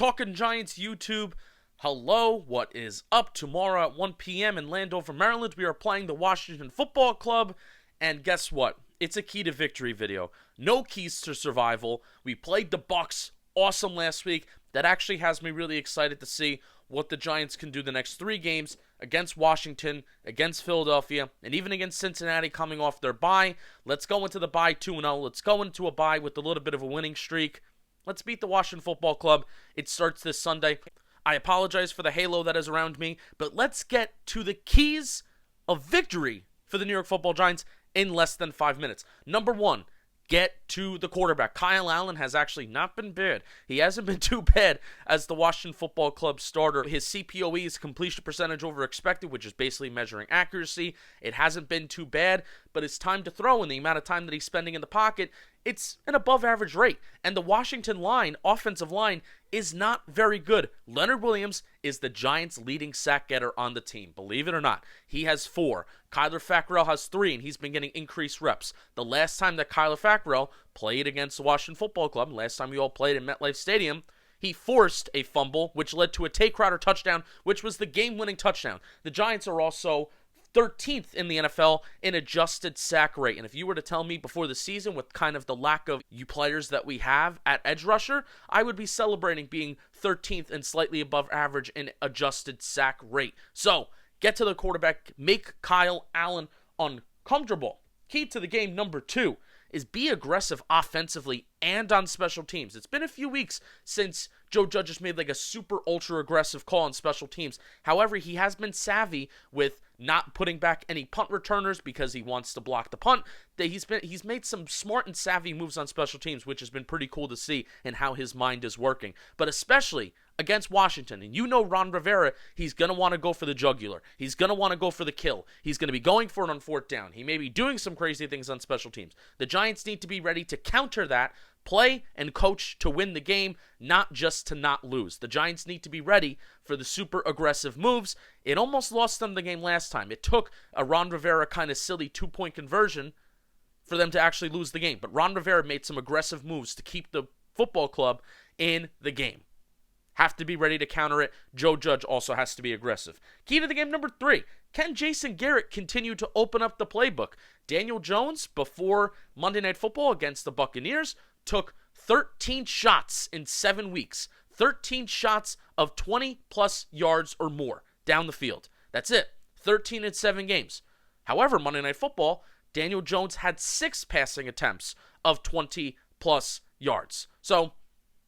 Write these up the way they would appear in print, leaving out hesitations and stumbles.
Talking Giants YouTube. Hello, what is up? Tomorrow at 1 p.m. in Landover, Maryland, we are playing the Washington Football Club. And guess what? It's a key to victory video. No keys to survival. We played the Bucs awesome last week. That actually has me really excited to see what the Giants can do the next 3 games against Washington, against Philadelphia, and even against Cincinnati coming off their bye. Let's go into the bye 2-0. Let's go into a bye with a little bit of a winning streak. Let's beat the Washington Football Club. It starts this Sunday. I apologize for the halo that is around me, but let's get to the keys of victory for the New York Football Giants in less than 5 minutes. Number 1, get to the quarterback. Kyle Allen has actually not been bad. He hasn't been too bad as the Washington Football Club starter. His CPOE is completion percentage over expected, which is basically measuring accuracy. It hasn't been too bad, but it's time to throw, in the amount of time that he's spending in the pocket, it's an above average rate. And the Washington line, offensive line, is not very good. Leonard Williams is the Giants' leading sack getter on the team. Believe it or not, he has 4. Kyler Fackrell has 3, and he's been getting increased reps. The last time that Kyler Fackrell played against the Washington Football Club, last time we all played in MetLife Stadium, he forced a fumble, which led to a Tay Crowder touchdown, which was the game-winning touchdown. The Giants are also 13th in the NFL in adjusted sack rate. And if you were to tell me before the season, with kind of the lack of you players that we have at edge rusher, I would be celebrating being 13th and slightly above average in adjusted sack rate. So, get to the quarterback, make Kyle Allen uncomfortable. Key to the game number 2 is be aggressive offensively and on special teams. It's been a few weeks since Joe Judge has made like a super ultra aggressive call on special teams. However, he has been savvy with not putting back any punt returners because he wants to block the punt. He's made some smart and savvy moves on special teams, which has been pretty cool to see and how his mind is working. But especially against Washington, and you know Ron Rivera, he's going to want to go for the jugular. He's going to want to go for the kill. He's going to be going for it on 4th down. He may be doing some crazy things on special teams. The Giants need to be ready to counter that, play and coach to win the game, not just to not lose. The Giants need to be ready for the super aggressive moves. It almost lost them the game last time. It took a Ron Rivera kind of silly 2-point conversion for them to actually lose the game. But Ron Rivera made some aggressive moves to keep the football club in the game. Have to be ready to counter it. Joe Judge also has to be aggressive. Key to the game number 3. Can Jason Garrett continue to open up the playbook? Daniel Jones, before Monday Night Football against the Buccaneers, took 13 shots in 7 weeks. 13 shots of 20-plus yards or more down the field. That's it. 13 in 7 games. However, Monday Night Football, Daniel Jones had 6 passing attempts of 20-plus yards. So,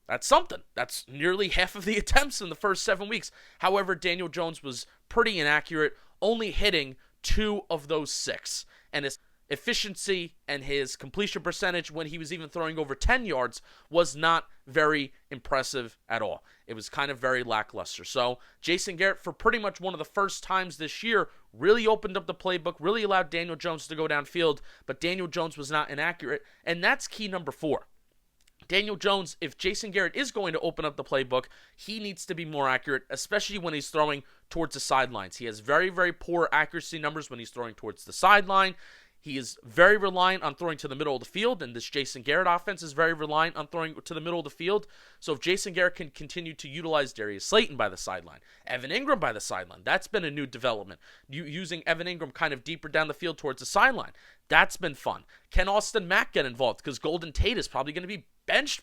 that's something. That's nearly half of the attempts in the first 7 weeks. However, Daniel Jones was pretty inaccurate, only hitting 2 of those 6. And his efficiency and his completion percentage when he was even throwing over 10 yards was not very impressive at all. It was kind of very lackluster. So Jason Garrett, for pretty much one of the first times this year, really opened up the playbook, really allowed Daniel Jones to go downfield, but Daniel Jones was not inaccurate, and that's key number 4. Daniel Jones, if Jason Garrett is going to open up the playbook, he needs to be more accurate, especially when he's throwing towards the sidelines. He has very, very poor accuracy numbers when he's throwing towards the sideline. He is very reliant on throwing to the middle of the field, and this Jason Garrett offense is very reliant on throwing to the middle of the field. So if Jason Garrett can continue to utilize Darius Slayton by the sideline, Evan Ingram by the sideline, that's been a new development. Using Evan Ingram kind of deeper down the field towards the sideline, that's been fun. Can Austin Mack get involved? Because Golden Tate is probably going to be benched,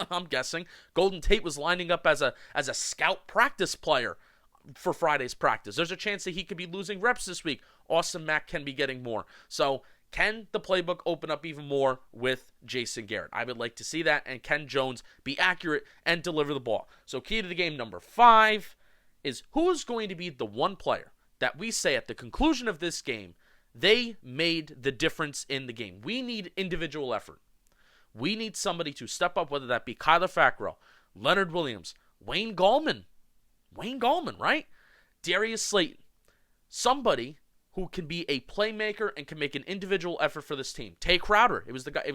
I'm guessing. Golden Tate was lining up as a scout practice player for Friday's practice. There's a chance that he could be losing reps this week. Austin Mack can be getting more. So can the playbook open up even more with Jason Garrett? I would like to see that. And can Jones be accurate and deliver the ball? So key to the game number 5 is who's going to be the one player that we say at the conclusion of this game, they made the difference in the game. We need individual effort. We need somebody to step up, whether that be Kyler Fackrell, Leonard Williams, Wayne Gallman, right? Darius Slayton. Somebody who can be a playmaker and can make an individual effort for this team. Tay Crowder.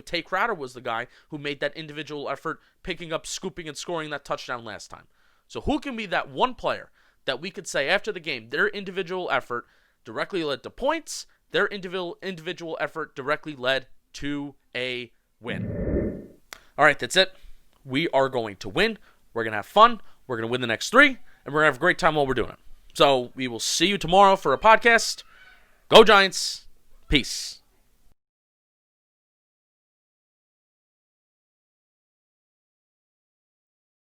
Tay Crowder was the guy who made that individual effort, picking up, scooping, and scoring that touchdown last time. So who can be that one player that we could say after the game, their individual effort directly led to points, their individual effort directly led to a win. All right, that's it. We are going to win. We're going to have fun. We're going to win the next 3, and we're going to have a great time while we're doing it. So we will see you tomorrow for a podcast. Go Giants. Peace.